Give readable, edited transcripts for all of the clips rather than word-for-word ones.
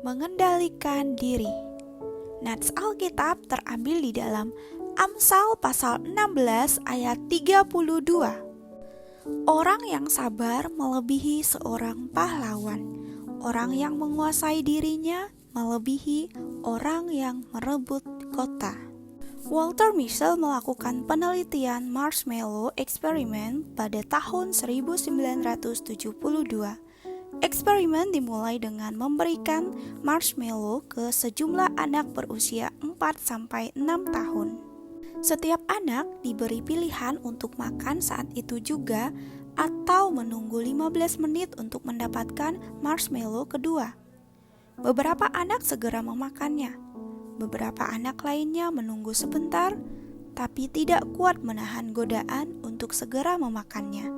mengendalikan diri. Nats Alkitab terambil di dalam Amsal pasal 16 ayat 32. Orang yang sabar melebihi seorang pahlawan. Orang yang menguasai dirinya melebihi orang yang merebut kota. Walter Mischel melakukan penelitian marshmallow eksperimen pada tahun 1972. Eksperimen dimulai dengan memberikan marshmallow ke sejumlah anak berusia 4-6 tahun. Setiap anak diberi pilihan untuk makan saat itu juga atau menunggu 15 menit untuk mendapatkan marshmallow kedua. Beberapa anak segera memakannya. Beberapa anak lainnya menunggu sebentar, tapi tidak kuat menahan godaan untuk segera memakannya.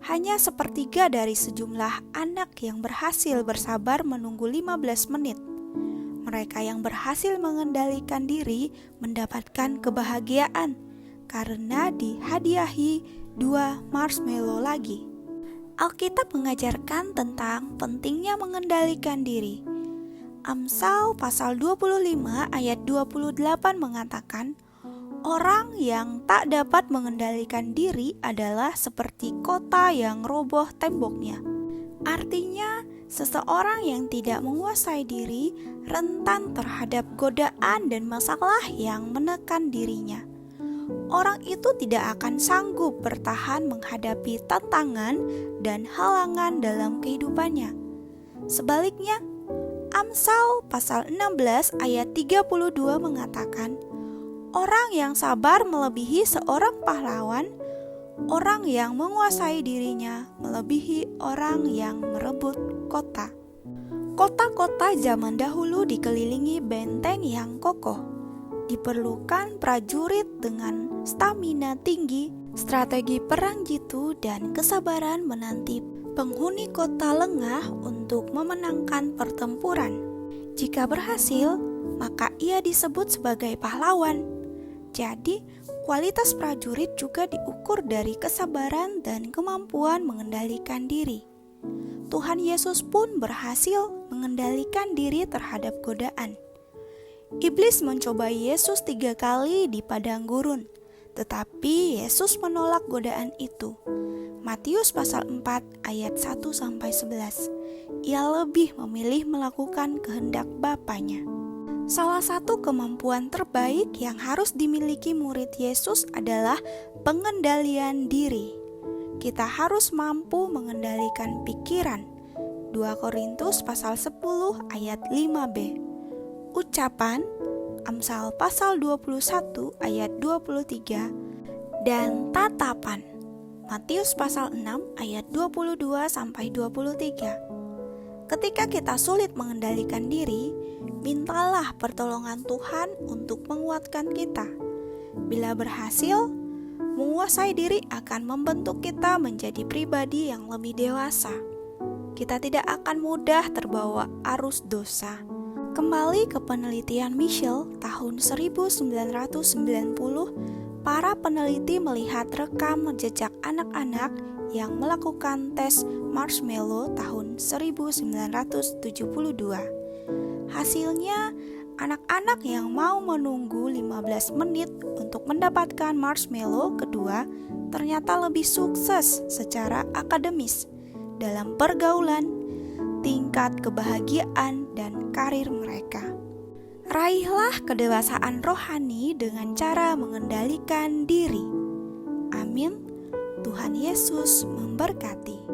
Hanya sepertiga dari sejumlah anak yang berhasil bersabar menunggu 15 menit. Mereka yang berhasil mengendalikan diri mendapatkan kebahagiaan karena dihadiahi 2 marshmallow lagi. Alkitab mengajarkan tentang pentingnya mengendalikan diri. Amsal pasal 25 ayat 28 mengatakan, orang yang tak dapat mengendalikan diri adalah seperti kota yang roboh temboknya. Artinya, seseorang yang tidak menguasai diri rentan terhadap godaan dan masalah yang menekan dirinya. Orang itu tidak akan sanggup bertahan menghadapi tantangan dan halangan dalam kehidupannya. Sebaliknya, Amsal pasal 16 ayat 32 mengatakan, orang yang sabar melebihi seorang pahlawan, orang yang menguasai dirinya melebihi orang yang merebut kota. Kota-kota zaman dahulu dikelilingi benteng yang kokoh. Diperlukan prajurit dengan stamina tinggi, strategi perang jitu, dan kesabaran menanti penghuni kota lengah untuk memenangkan pertempuran. Jika berhasil, maka ia disebut sebagai pahlawan. Jadi, kualitas prajurit juga diukur dari kesabaran dan kemampuan mengendalikan diri. Tuhan Yesus pun berhasil mengendalikan diri terhadap godaan. Iblis mencoba Yesus 3 kali di padang gurun, tetapi Yesus menolak godaan itu. Matius pasal 4 ayat 1-11. Ia lebih memilih melakukan kehendak Bapanya. Salah satu kemampuan terbaik yang harus dimiliki murid Yesus adalah pengendalian diri. Kita harus mampu mengendalikan pikiran. 2 Korintus pasal 10 ayat 5b. Ucapan Amsal pasal 21 ayat 23 dan tatapan Matius pasal 6 ayat 22-23. Ketika kita sulit mengendalikan diri, mintalah pertolongan Tuhan untuk menguatkan kita. Bila berhasil, menguasai diri akan membentuk kita menjadi pribadi yang lebih dewasa. Kita tidak akan mudah terbawa arus dosa. Kembali ke penelitian Mischel tahun 1990, para peneliti melihat rekam jejak anak-anak yang melakukan tes marshmallow tahun 1972. Hasilnya, anak-anak yang mau menunggu 15 menit untuk mendapatkan marshmallow kedua ternyata lebih sukses secara akademis dalam pergaulan, tingkat kebahagiaan, dan karir mereka. Raihlah kedewasaan rohani dengan cara mengendalikan diri. Amin. Tuhan Yesus memberkati.